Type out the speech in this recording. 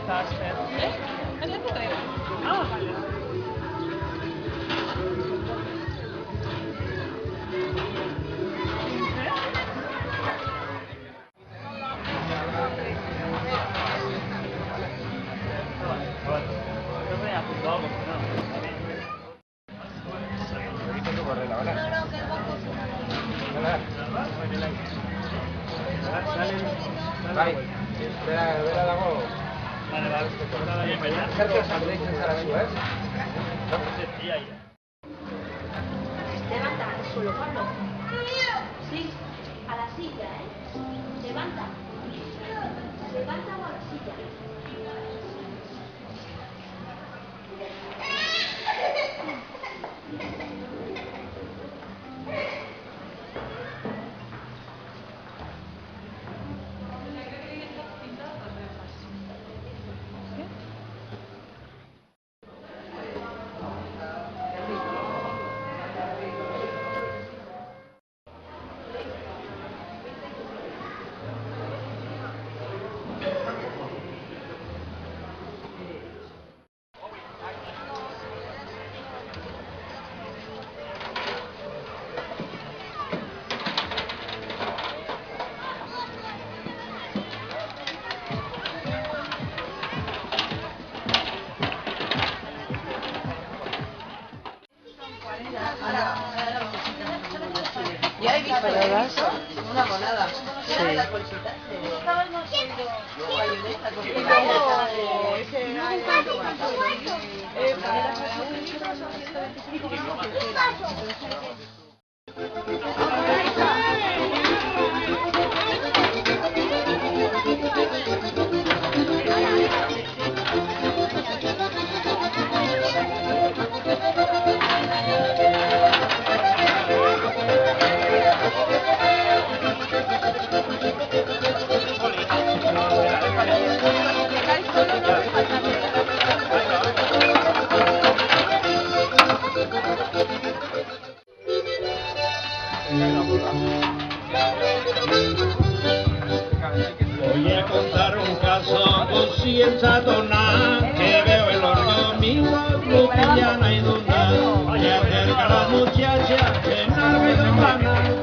estàs fent? Allà darrere. Ah, vale. Bai, bera dago. Vale, vale. Zertu esan deitzen zara zu, ez? Levanta el suelo, Pablo. Sí, a la silla, ¿eh? Levanta. Levanta o a la silla. Ya he visto una monada. Sí. Las bolsitas. Voy a contar un caso coscienza donna que veo el domingo Lupillana y Dunda y acerca a las muchachas en algo y campana.